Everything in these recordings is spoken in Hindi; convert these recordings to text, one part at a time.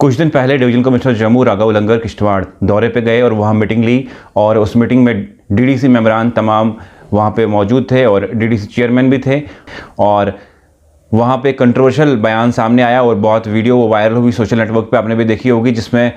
कुछ दिन पहले डिवीजन कमिश्नर जम्मू राघव लंगर किश्तवाड़ दौरे पे गए और वहाँ मीटिंग ली और उस मीटिंग में डीडीसी मेंबरान तमाम वहाँ पे मौजूद थे और डीडीसी चेयरमैन भी थे और वहाँ पे कंट्रोवर्शियल बयान सामने आया और बहुत वीडियो वायरल हुई सोशल नेटवर्क पे, आपने भी देखी होगी, जिसमें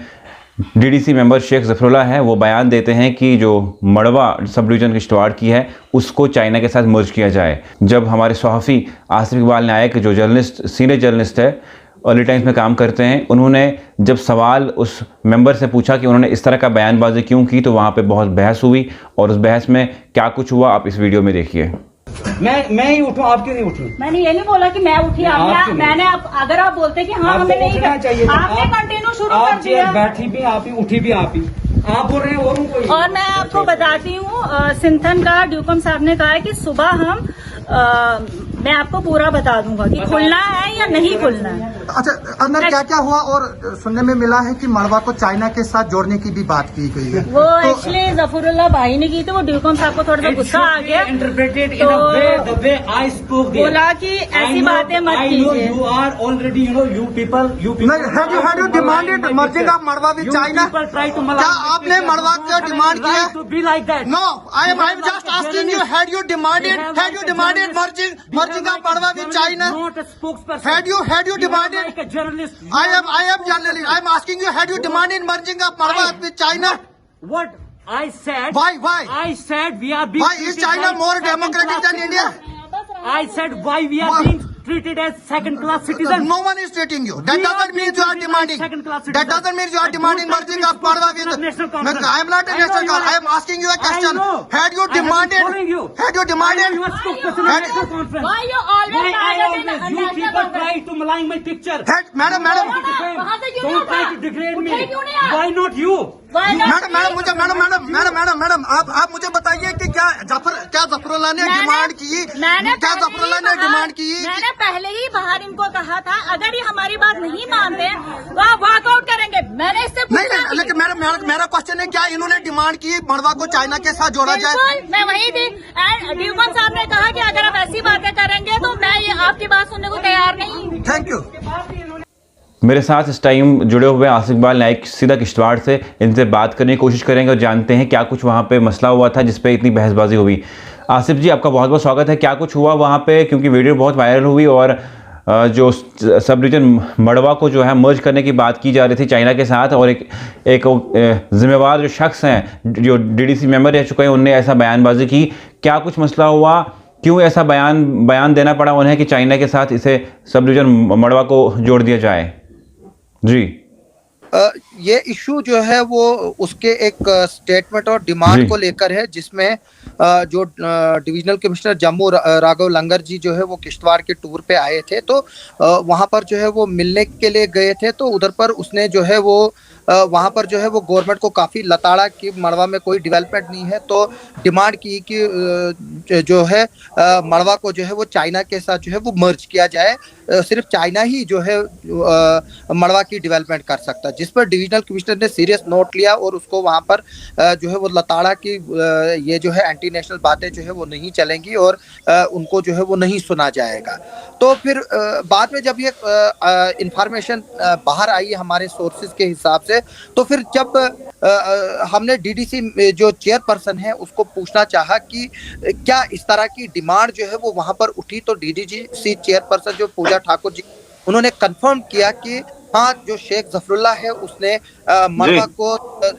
डीडीसी मेंबर शेख ज़फरुल्लाह है वो बयान देते हैं कि जो मड़वा सब डिवीज़न किश्तवाड़ की है उसको चाइना के साथ मर्ज किया जाए। जब हमारे सहाफ़ी आसिफ इकबाल ने आया कि जो जर्नलिस्ट सीनियर जर्नलिस्ट है अर्ली टाइम्स में काम करते हैं, उन्होंने जब सवाल उस मेंबर से पूछा कि उन्होंने इस तरह का बयानबाजी क्यों की तो वहाँ पे बहुत बहस हुई और उस बहस में क्या कुछ हुआ आप इस वीडियो में देखिए। मैं ही उठूं, आप क्यों नहीं उठूं? मैंने ये नहीं बोला कि मैं उठी, मैंने अगर आप बोलते कि हाँ हमें नहीं चाहिए, आपने कंटिन्यू शुरू कर दिया। बैठी भी आप ही, उठी भी आप ही, आप बोल रहे हैं और मैं आपको बताती हूँ सिंथन का ड्यूकम साहब ने कहा है कि सुबह हम मैं आपको पूरा बता दूंगा कि खुलना है या नहीं खुलना है। अच्छा, अंदर क्या क्या हुआ? और सुनने में मिला है कि मड़वा को चाइना के साथ जोड़ने की भी बात की गई है। वो एक्चुअली जफरुल्लाह भाई ने की थी, वो ड्यूकम साहब को थोड़ा सा गुस्सा आ गया तो बोला कि ऐसी बातें मत कीजिए। Demanded merging of Marwa with China, क्या आपने मड़वा का डिमांड किया? No, I am just asking you, had you demanded merging of Marwa with China? Not a spokesperson. Had you demanded? Like a journalist. I am journalist. I am asking you, had you demanded merging of Marwa with China? What I said. Why? I said we are being. Why is China more democratic than India? I said why we are being treated as second-class citizens. No one is treating you. That doesn't mean you are demanding. That doesn't mean you are demanding merging of Marwa with. I am not a national call. I am asking you a question. Had you demanded? Had you demanded? Why you always you people try to malign my picture. Madam. Don't try to degrade me. Why not you? Madam आप मुझे बताइए कि क्या जफरुल्लाह ने डिमांड की? क्या जफरुल्लाह ने डिमांड की? मैंने पहले ही बाहर इनको कहा था अगर ये हमारी बात नहीं मानते तो आप वॉकआउट करेंगे। मैंने इससे नहीं, लेकिन मेरा क्वेश्चन है क्या इन्होंने डिमांड की मड़वा को चाइना के साथ जोड़ा जाए? मैं वही थी एंड ड्यूकम साहब ने कहा कि अगर आप ऐसी बातें करेंगे तो मैं ये आपकी बात सुनने को तैयार नहीं। Thank you. मेरे साथ इस टाइम जुड़े हुए आसिफ इकबाल नाइक सीधा किश्तवाड़ से, इनसे बात करने की कोशिश करेंगे और जानते हैं क्या कुछ वहाँ पे मसला हुआ था जिस पे इतनी बहसबाजी हुई। आसिफ जी, आपका बहुत बहुत स्वागत है। क्या कुछ हुआ वहाँ पे, क्योंकि वीडियो बहुत वायरल हुई और जो सब डिवीजन मड़वा को जो है मर्ज करने की बात की जा रही थी चाइना के साथ और एक जिम्मेवार जो शख्स हैं जो डीडीसी मेंबर रह चुके हैं उनने ऐसा बयानबाजी की। क्या कुछ मसला हुआ, क्यों ऐसा बयान देना पड़ा उन्हें कि चाइना के साथ इसे सब डिवीजन मड़वा को जोड़ दिया जाए? जी, ये इशू जो है वो उसके एक स्टेटमेंट और डिमांड को लेकर है, जिसमें जो डिविजनल कमिश्नर जम्मू राघव लंगर जी जो है वो किश्तवाड़ के टूर पे आए थे, तो वहाँ पर जो है वो मिलने के लिए गए थे। तो उधर पर उसने जो है वो वहाँ पर जो है वो गवर्नमेंट को काफ़ी लताड़ा कि मड़वा में कोई डेवलपमेंट नहीं है, तो डिमांड की कि जो है मड़वा को जो है वो चाइना के साथ जो है वो मर्ज किया जाए। सिर्फ चाइना ही जो है मड़वा की डेवलपमेंट कर सकता है, जिस पर डिविजनल कमिश्नर ने सीरियस नोट लिया और उसको वहाँ पर जो है वो लताड़ा की ये जो है एंटी नेशनल बातें जो है वो नहीं चलेंगी और उनको जो है वो नहीं सुना जाएगा। तो फिर बाद में जब ये इंफॉर्मेशन बाहर आई हमारे सोर्सेज के हिसाब से, तो फिर जब हमने डीडीसी जो चेयरपर्सन है उसको पूछना चाहा कि क्या इस तरह की डिमांड जो है वो वहाँ पर उठी, तो डीडीसी चेयरपर्सन जो पूजा ठाकुर जी उन्होंने कंफर्म किया कि हाँ, जो शेख जफरुल्लाह है उसने मड़वा को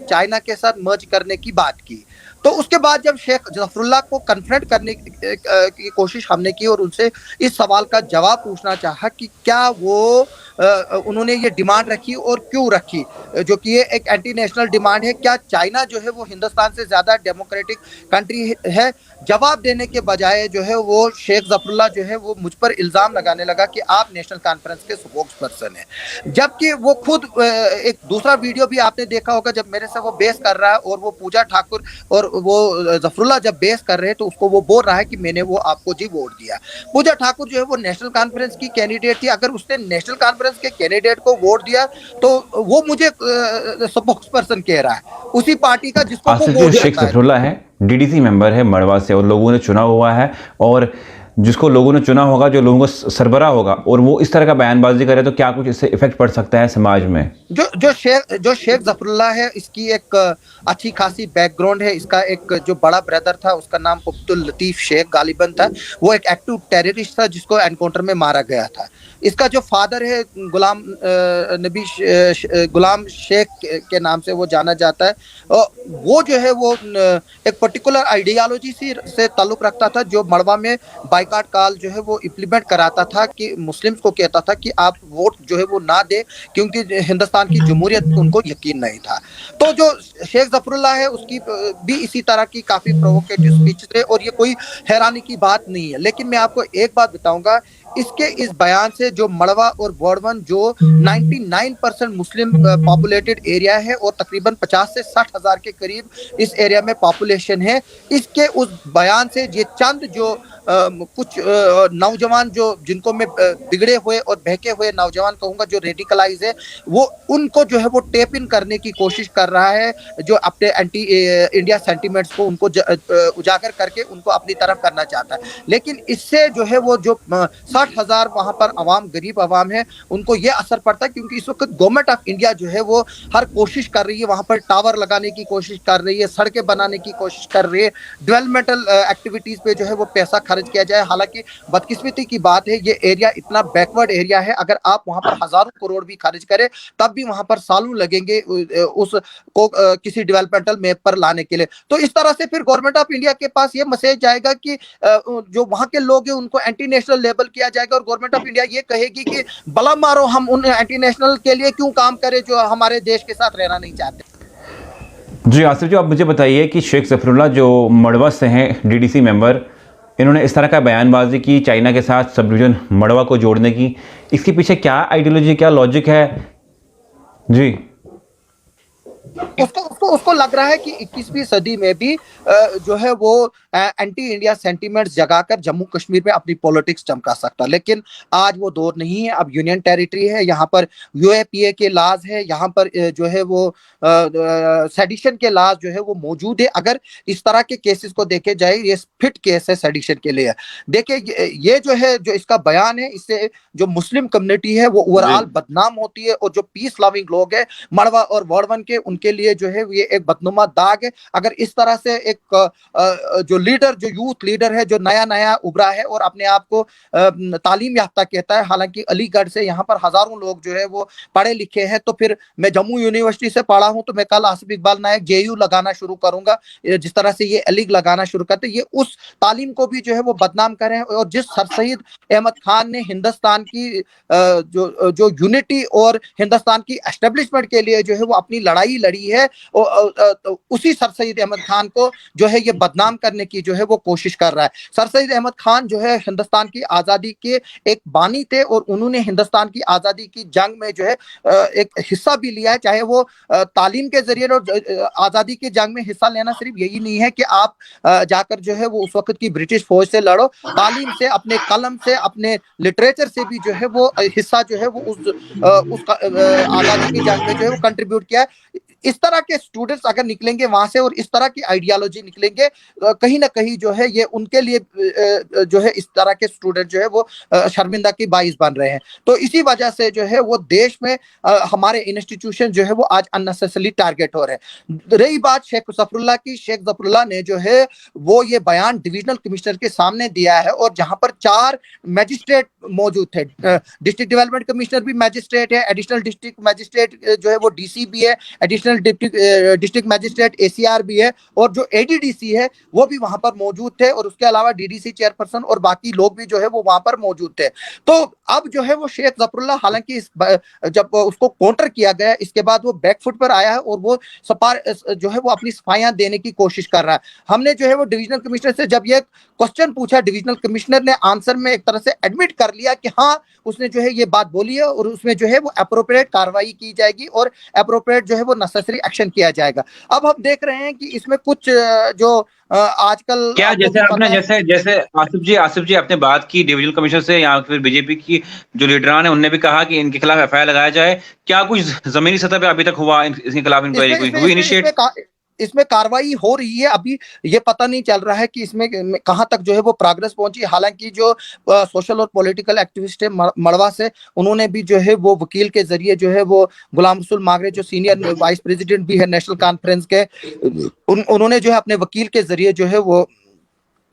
चाइना के साथ मर्ज करने की बात की। तो उसके बाद जब शेख जफरुल्लाह को कन्फ्रंट करने की कोशिश हमने की और उनसे इस सवाल का जवाब पूछना चाहा कि क्या वो उन्होंने ये डिमांड रखी और क्यों रखी, जो कि ये एक एंटी नेशनल डिमांड है, क्या चाइना जो है वो हिंदुस्तान से ज़्यादा डेमोक्रेटिक कंट्री है? जवाब देने के बजाय जो है वो शेख जफरुल्लाह जो है वो मुझ पर इल्ज़ाम लगाने लगा कि आप नेशनल कॉन्फ्रेंस के स्पोक्स पर्सन हैं, जबकि वो खुद एक दूसरा वीडियो भी आपने देखा होगा जब मेरे से वो बेस कर रहा है और वो पूजा ठाकुर और वो जफरुल्लाह जब बेस कर रहे हैं तो उसको वो बोल रहा है कि मैंने वो आपको जी वोट दिया। पूजा ठाकुर जो है वो नेशनल कॉन्फ्रेंस की कैंडिडेट थी, अगर उसने नेशनल कॉन्फ्रेंस के कैंडिडेट को वोट दिया तो वो मुझे स्पोक्स पर्सन कह रहा है उसी पार्टी का जिसको वो वोट शेख जफरुल्लाह है, डीडीसी मेंबर है मड़वा से और लोगों ने चुना हुआ है और जिसको लोगों ने चुना होगा, जो लोगों का सरबराह होगा, और वो इस तरह का बयानबाजी करे तो क्या कुछ इससे इफेक्ट पड़ सकता है समाज में? जो शेख जफरुल्लाह है, इसकी एक अच्छी खासी बैकग्राउंड है। इसका एक जो बड़ा ब्रदर था उसका नाम अब्दुल लतीफ शेख गालिबन था, वो एक एक्टिव टेररिस्ट था जिसको एनकाउंटर में मारा गया था। इसका जो फादर है गुलाम शेख के नाम से वो जाना जाता है, वो जो है वो एक पर्टिकुलर आइडियालॉजी से ताल्लुक रखता था, जो मड़वा में बाइकाट काल जो है वो इम्प्लीमेंट कराता था कि मुस्लिम्स को कहता था कि आप वोट जो है वो ना दे, क्योंकि हिंदुस्तान की जमहूरियत पे उनको यकीन नहीं था। तो जो शेख जफरुल्लाह है उसकी भी इसी तरह की काफी प्रोवोकेटिव स्पीच है, और ये कोई हैरानी की बात नहीं है। लेकिन मैं आपको एक बात बताऊंगा, इसके इस बयान से जो मड़वा और बॉर्डवन जो 99% मुस्लिम पॉपुलेटेड एरिया है और तकरीबन 50 से 60 हज़ार के करीब इस एरिया में पॉपुलेशन है, इसके उस बयान से ये चंद जो कुछ नौजवान जो जिनको मैं बिगड़े हुए और बहके हुए नौजवान कहूँगा, जो रेडिकलाइज है, वो उनको जो है वो टेप इन करने की कोशिश कर रहा है, जो अपने एंटी इंडिया सेंटिमेंट्स को उनको उजागर करके उनको अपनी तरफ करना चाहता है। लेकिन इससे जो है वो जो 60 हज़ार वहाँ पर अवाम, गरीब अवाम है, उनको ये असर पड़ता है, क्योंकि इस वक्त गवर्नमेंट ऑफ इंडिया जो है वो हर कोशिश कर रही है, वहाँ पर टावर लगाने की कोशिश कर रही है, सड़कें बनाने की कोशिश कर रही है, डेवलपमेंटल एक्टिविटीज़ पे जो है वो पैसा खर्च किया जाए। हालांकि बदकिस्मती की बात है, ये एरिया इतना बैकवर्ड एरिया है, अगर आप वहाँ पर हज़ारों करोड़ भी खर्च करें तब भी वहाँ पर सालों लगेंगे उसको किसी डेवलपमेंटल मैप पर लाने के लिए। तो इस तरह से फिर गवर्नमेंट ऑफ इंडिया के पास ये मैसेज जाएगा कि जो वहाँ के लोग हैं उनको एंटी नेशनल लेबल किया जाएगा, और गवर्नमेंट ऑफ इंडिया ये कहेगी कि भला मारो, हम उन एंटी नेशनल के लिए क्यों काम करें जो हमारे देश के साथ रहना नहीं चाहते। जी आसिफ जी, आप मुझे बताइए कि शेख जफरुल्लाह जो मड़वा से हैं, डीडीसी मेंबर, इन्होंने इस तरह का बयानबाजी की चाइना के साथ सब डिवीजन मड़वा को जोड़ने की, इसके पीछे क्या आइडियोलॉजी, क्या लॉजिक है? जी, उसको लग रहा है कि 21वीं सदी में भी जो है वो एंटी इंडिया सेंटीमेंट्स जगाकर जम्मू कश्मीर में अपनी पॉलिटिक्स चमका सकता। लेकिन आज वो दौर नहीं है, अब यूनियन टेरिटरी है, यहाँ पर यूएपीए के लाज है, यहाँ पर जो है वो सेडिशन के लाज जो है वो मौजूद है। अगर इस तरह के केसेस को देखे जाए, ये फिट केस है सेडिशन के लिए। देखिए ये जो है, जो इसका बयान है, इससे जो मुस्लिम कम्युनिटी है वो ओवरऑल बदनाम होती है, और जो पीस लविंग लोग है मड़वा और बॉर्डवन के, उनके लिए जो है ये एक बदनुमा दाग है। अगर इस तरह से एक जो लीडर, जो यूथ लीडर है, जो नया नया उभरा है और अपने आप को तालीम याफ्ता कहता है, हालांकि अलीगढ़ से यहाँ पर हजारों लोग जो है वो पढ़े लिखे हैं, तो फिर मैं जम्मू यूनिवर्सिटी से पढ़ा हूँ, तो मैं कल आसिफ इकबाल नायक जेयू लगाना शुरू करूंगा, जिस तरह से ये अलीग लगाना शुरू करते, ये उस तालीम को भी जो है वो बदनाम करें। और जिस सर सईद अहमद खान ने हिंदुस्तान की जो यूनिटी और हिंदुस्तान की एस्टेब्लिशमेंट के लिए जो है वो अपनी लड़ाई लड़ी है, उसी सर सईद अहमद खान को जो है ये बदनाम करने की जो है वो कोशिश कर रहा है। सर सईद अहमद खान जो है हिंदुस्तान की आज़ादी के एक बानी थे, और उन्होंने हिंदुस्तान की आज़ादी की जंग में जो है एक हिस्सा भी लिया है, चाहे वो तालीम के जरिए। और आज़ादी की जंग में हिस्सा लेना सिर्फ यही नहीं है कि आप जाकर जो है वो उस वक्त की ब्रिटिश फौज से लड़ो, तालीम से, अपने कलम से, अपने लिटरेचर से भी जो है वो हिस्सा जो है वो उस आज़ादी की जंग में जो है वो कंट्रीब्यूट किया है। इस तरह के स्टूडेंट्स अगर निकलेंगे वहां से और इस तरह की आइडियोलॉजी निकलेंगे, कहीं ना कहीं जो है ये उनके लिए जो है इस तरह के स्टूडेंट जो है वो शर्मिंदा की बाइस बन रहे हैं। तो इसी वजह से जो है वो देश में हमारे इंस्टीट्यूशन जो है वो आज अननेसेसरली टारगेट हो रहे हैं। रही बात शेख जफरुल्लाह की, शेख जफरुल्लाह ने जो है वो ये बयान डिविजनल कमिश्नर के सामने दिया है, और जहां पर 4 मैजिस्ट्रेट मौजूद थे, डिस्ट्रिक्ट डेवलपमेंट कमिश्नर भी मैजिस्ट्रेट है, एडिशनल डिस्ट्रिक्ट मैजिस्ट्रेट जो है वो डीसी भी है, एडिशनल डिस्ट्रिक्ट मैजिस्ट्रेट एसीआर भी है, और जो एडीडीसी है वो भी वहां पर मौजूद थे, और उसके अलावा डीडीसी चेयरपर्सन और बाकी लोग भी जो है वो वहां पर मौजूद थे। तो अब जो है वो शेख जफरुल्लाह, हालांकि जब उसको काउंटर किया गया, इसके बाद वो बैकफुट पर आया है और वो जो है वो अपनी सफाइयां देने की कोशिश कर रहा है। हमने जो है वो डिविजनल कमिश्नर से जब ये क्वेश्चन पूछा, डिविजनल कमिश्नर ने आंसर में एक तरह से एडमिट कर लिया कि हाँ उसने जो है ये बात बोली है, और उसमें जो है वो एप्रोप्रिएट कार्रवाई की जाएगी और एप्रोप्रिएट जो है वो नेसेसरी एक्शन किया जाएगा। अब हम देख रहे हैं कि इसमें कुछ जो आजकल क्या, जैसे आपने जैसे आसिफ जी आपने बात की डिविजनल कमिश्नर से, या फिर बीजेपी की जो लीडरान है उनने भी कहा कि इनके खिलाफ एफआईआर लगाया जाए, क्या कुछ जमीनी सतह पे अभी तक हुआ इसके खिलाफ इंक्वायरी हुई इनिशिएट? इसमें कार्रवाई हो रही है। अभी ये पता नहीं चल रहा है कि इसमें कहां तक जो है वो प्रोग्रेस पहुंची। हालांकि जो सोशल और पॉलिटिकल एक्टिविस्ट है मड़वा से, उन्होंने भी जो है वो वकील के जरिए जो है वो गुलाम रसूल मागरे जो सीनियर वाइस प्रेसिडेंट भी है नेशनल कॉन्फ्रेंस के, उन्होंने जो है अपने वकील के जरिए जो है वो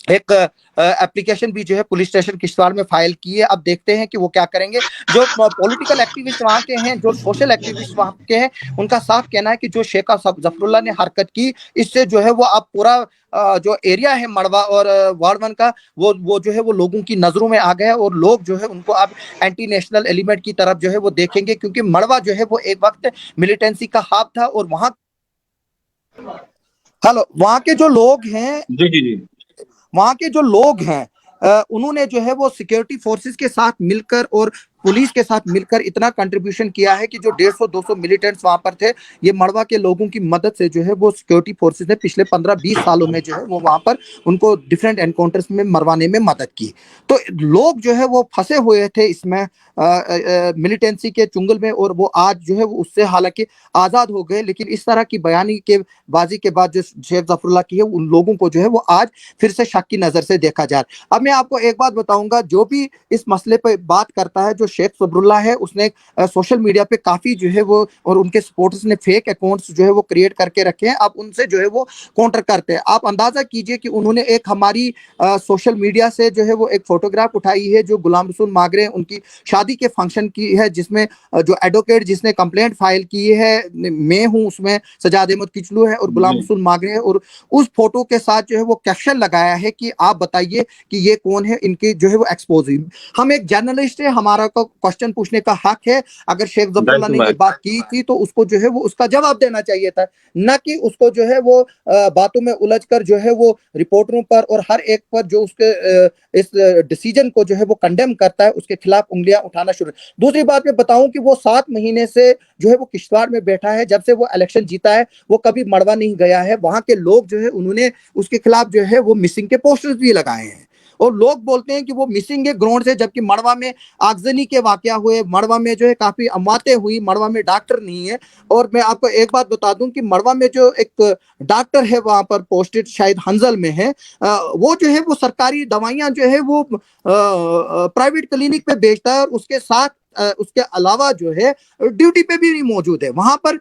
एक एप्लीकेशन भी जो है पुलिस स्टेशन किश्तवाड़ में फाइल की है। अब देखते हैं कि वो क्या करेंगे। जो पॉलिटिकल एक्टिविस्ट वहां के हैं, जो सोशल एक्टिविस्ट वहां के हैं, उनका साफ कहना है कि जो शेख जफरुल्लाह ने हरकत की, इससे जो है वो अब पूरा जो एरिया है मड़वा और वार्ड 1 का, वो जो है वो लोगों की नजरों में आ गया और लोग जो है उनको अब एंटी नेशनल एलिमेंट की तरफ जो है वो देखेंगे, क्योंकि मड़वा जो है वो एक वक्त मिलिटेंसी का हब था। और वहाँ के जो लोग हैं, जी जी जी, वहां के जो लोग हैं उन्होंने जो है वो सिक्योरिटी फोर्सेस के साथ मिलकर और पुलिस के साथ मिलकर इतना कंट्रीब्यूशन किया है कि जो 150-200 मिलिटेंट्स वहां पर थे, ये मड़वा के लोगों की मदद से जो है वो सिक्योरिटी फोर्सेस ने पिछले 15-20 सालों में जो है वो वहां पर उनको डिफरेंट एनकाउंटर्स में मरवाने में मदद की। तो लोग जो है वो फंसे हुए थे इसमें मिलिटेंसी के चुंगल में, और वो आज जो है वो उससे हालांकि आजाद हो गए। लेकिन इस तरह की बयानी के बाजी के बाद जो शेख जफरुल्लाह की है, उन लोगों को जो है वो आज फिर से शक की नजर से देखा जा रहा है। अब मैं आपको एक बात बताऊंगा, जो भी इस मसले पर बात करता है, जो शेख जफरुल्लाह है, उसने सोशल मीडिया पे काफी जो है वो और उनके सपोर्टर्स ने फेक अकाउंट्स जो है वो क्रिएट करके रखे हैं। अब उनसे जो है वो काउंटर करते हैं। आप अंदाजा कीजिए कि उन्होंने एक हमारी सोशल मीडिया से जो है वो एक फोटोग्राफ उठाई है जो गुलाम रसूल मागरे उनकी शादी के फंक्शन की है, जिसमें जो एडवोकेट जिसने कंप्लेंट फाइल की है मैं हूं, उसमें सजाद अहमद किचलू है और गुलाम रसूल मागरे है। और उस फोटो के साथ जो है वो कैप्शन लगाया है कि आप बताइए कि ये कौन है, इनकी जो है वो एक्सपोज हुई। हम एक जर्नलिस्ट है, हमारा को क्वेश्चन पूछने का हक है। अगर शेख जफरुल्लाह ने ये बात की थी तो उसको जो है वो उसका जवाब देना चाहिए था, न कि उसको जो है वो बातों में उलझकर जो है वो रिपोर्टरों पर और हर एक पर जो उसके इस डिसीजन को जो है वो कंडेम करता है, उसके खिलाफ उंगलियां उठाना शुरू। दूसरी बात मैं बताऊं कि वो 7 महीने से जो है वो किश्तवाड़ में बैठा है। जब से वो इलेक्शन जीता है वो कभी मड़वा नहीं गया है। वहां के लोग जो है उन्होंने उसके खिलाफ जो है वो मिसिंग के पोस्टर्स भी लगाए हैं और लोग बोलते हैं कि वो मिसिंग है ग्राउंड से, जबकि मड़वा में आगजनी के वाकया हुए, मड़वा में जो है काफी अमाते हुई, मड़वा में डॉक्टर नहीं है। और मैं आपको एक बात बता दूं कि मड़वा में जो एक डॉक्टर है वहां पर पोस्टेड, शायद हंजल में है, वो जो है वो सरकारी दवाइयां जो है वो प्राइवेट क्लिनिक पे बेचता है और उसके साथ उसके अलावा जो है ड्यूटी पे भी नहीं मौजूद है। वहां पर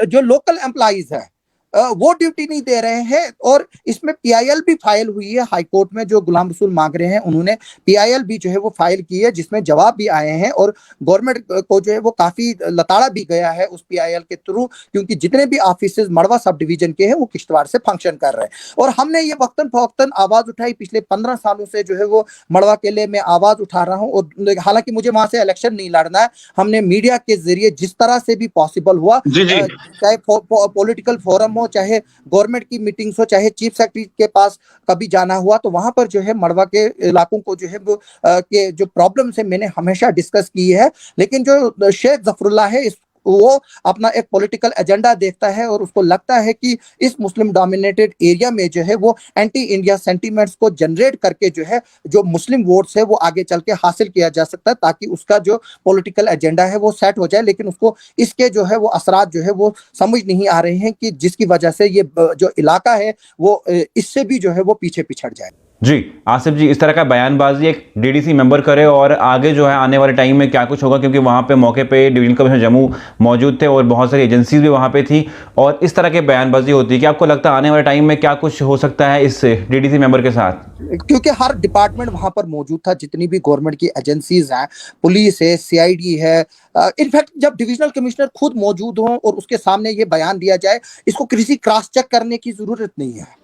जो लोकल एम्प्लॉइज है वो ड्यूटी नहीं दे रहे हैं। और इसमें पीआईएल भी फाइल हुई है हाई कोर्ट में। जो गुलाम रसूल मागरे हैं उन्होंने पीआईएल भी जो है वो फाइल की है, जिसमें जवाब भी आए हैं और गवर्नमेंट को जो है वो काफी लताड़ा भी गया है उस पीआईएल के थ्रू, क्योंकि जितने भी ऑफिसेज मड़वा सब डिवीजन के हैं वो किश्तवाड़ से फंक्शन कर रहे हैं। और हमने ये वक्तन फौक्तन आवाज उठाई, पिछले 15 सालों से जो है वो मड़वा के लिए मैं आवाज उठा रहा हूँ। और हालांकि मुझे वहां से इलेक्शन नहीं लड़ना है, हमने मीडिया के जरिए जिस तरह से भी पॉसिबल हुआ, चाहे पॉलिटिकल फोरम हो, चाहे गवर्नमेंट की मीटिंग्स हो, चाहे चीफ सेक्रेटरी के पास कभी जाना हुआ, तो वहां पर जो है मड़वा के इलाकों को जो है वो के जो प्रॉब्लम्स है मैंने हमेशा डिस्कस की है। लेकिन जो शेख जफरुल्लाह है वो अपना एक पॉलिटिकल एजेंडा देखता है और उसको लगता है कि इस मुस्लिम डोमिनेटेड एरिया में जो है वो एंटी इंडिया सेंटीमेंट्स को जनरेट करके जो है जो मुस्लिम वोट्स है वो आगे चल के हासिल किया जा सकता है, ताकि उसका जो पॉलिटिकल एजेंडा है वो सेट हो जाए। लेकिन उसको इसके जो है वो असरात जो है वो समझ नहीं आ रहे हैं कि जिसकी वजह से ये जो इलाका है वो इससे भी जो है वो पीछे पिछड़ जाए। जी आसिफ जी, इस तरह का बयानबाजी एक डीडीसी मेंबर करे और आगे जो है आने वाले टाइम में क्या कुछ होगा, क्योंकि वहाँ पे मौके पे डिवीजन कमिश्नर जम्मू मौजूद थे और बहुत सारी एजेंसीज भी वहाँ पे थी और इस तरह के बयानबाजी होती है। क्या आपको लगता है आने वाले टाइम में क्या कुछ हो सकता है इस डीडीसी मेंबर के साथ? क्योंकि हर डिपार्टमेंट वहां पर मौजूद था, जितनी भी गवर्नमेंट की एजेंसीज हैं, पुलिस है, सीआईडी है। इनफैक्ट जब डिविजनल कमिश्नर खुद मौजूद हो और उसके सामने ये बयान दिया जाए, इसको किसी क्रॉस चेक करने की जरूरत नहीं है।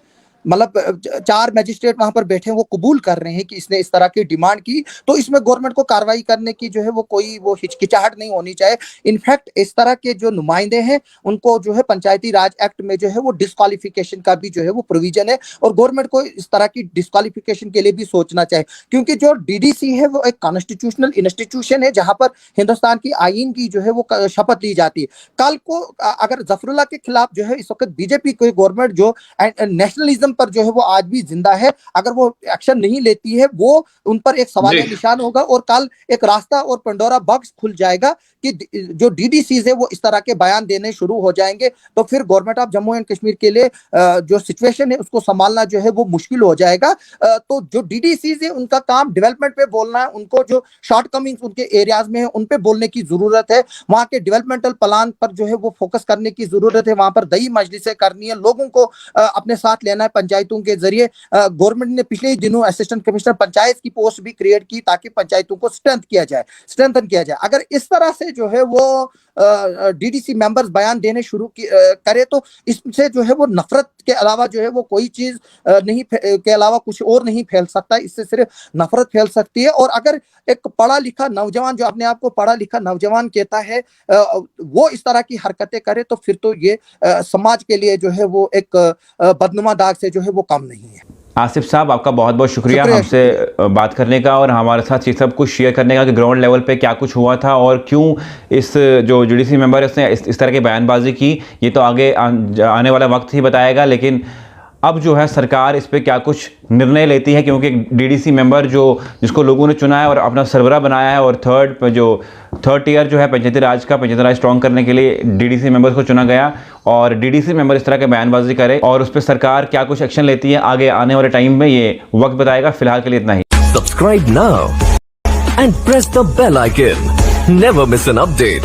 मतलब 4 मजिस्ट्रेट वहां पर बैठे वो कबूल कर रहे हैं कि इसने इस तरह की डिमांड की, तो इसमें गवर्नमेंट को कार्रवाई करने की जो है वो कोई वो हिचकिचाहट नहीं होनी चाहिए। इनफैक्ट इस तरह के जो नुमाइंदे हैं उनको जो है पंचायती राज एक्ट में जो है वो डिस्क्वालिफिकेशन का भी जो है वो प्रोविजन है और गवर्नमेंट को इस तरह की डिस्क्वालिफिकेशन के लिए भी सोचना चाहिए, क्योंकि जो डीडीसी है वो एक कॉन्स्टिट्यूशनल इंस्टीट्यूशन है जहां पर हिंदुस्तान की आईन की जो है वो शपथ ली जाती है। कल को अगर जफरुल्लाह के खिलाफ जो है इस वक्त बीजेपी कोई गवर्नमेंट जो नेशनलिज्म इंस्टीट्यूशन पर जो है वो आज भी जिंदा है। अगर वो एक्शन नहीं लेती है वो उन पर एक सवाल निशान होगा और कल एक रास्ता और पंडोरा बॉक्स खुल जाएगा कि जो डीडीसीज है वो इस तरह के बयान देने शुरू हो जाएंगे, तो फिर government of Jammu and Kashmir के लिए जो सिचुएशन है उसको संभालना जो है वो मुश्किल हो जाएगा। तो जो डीडीसीज है उनका काम डेवलपमेंट पे बोलना है, उनको जो शॉर्टकमिंग्स उनके एरियाज में है उन पे बोलने की जरूरत है, वहां के डेवलपमेंटल प्लान पर जो है वो फोकस करने की जरूरत है, वहां पर दई मजलिसें करनी है, लोगों को अपने साथ लेना है पंचायतों के जरिए। गवर्नमेंट ने पिछले ही दिनों असिस्टेंट कमिश्नर पंचायत की पोस्ट भी क्रिएट की ताकि पंचायतों को स्ट्रेंथन किया जाए। अगर इस तरह से जो है वो डीडीसी मेंबर्स बयान देने शुरू करे तो इससे जो है वो नफरत के अलावा जो है वो कोई चीज नहीं के अलावा कुछ और नहीं फैल सकता, इससे सिर्फ नफरत फैल सकती है। और अगर एक पढ़ा लिखा नौजवान जो अपने आप को पढ़ा लिखा नौजवान कहता है वो इस तरह की हरकतें करे तो फिर तो ये समाज के लिए जो है वो एक बदनुमा दाग से जो है वो कम नहीं है। आसिफ साहब, आपका बहुत बहुत शुक्रिया हमसे बात करने का और हमारे साथ ये सब कुछ शेयर करने का कि ग्राउंड लेवल पे क्या कुछ हुआ था और क्यों इस जो डीडीसी मेंबर है उसने इस तरह की बयानबाजी की। ये तो आगे आने वाला वक्त ही बताएगा, लेकिन अब जो है सरकार इस पे क्या कुछ निर्णय लेती है, क्योंकि डीडीसी मेंबर जिसको लोगों ने चुना है और अपना सरबरा बनाया है और थर्ड टियर जो है पंचायती राज स्ट्रॉन्ग करने के लिए डीडीसी मेंबर्स को चुना गया, और डीडीसी मेंबर इस तरह के बयानबाजी करे और उस पर सरकार क्या कुछ एक्शन लेती है आगे आने वाले टाइम में ये वक्त बताएगा। फिलहाल के लिए इतना ही। Subscribe now and press the bell icon, never miss an update.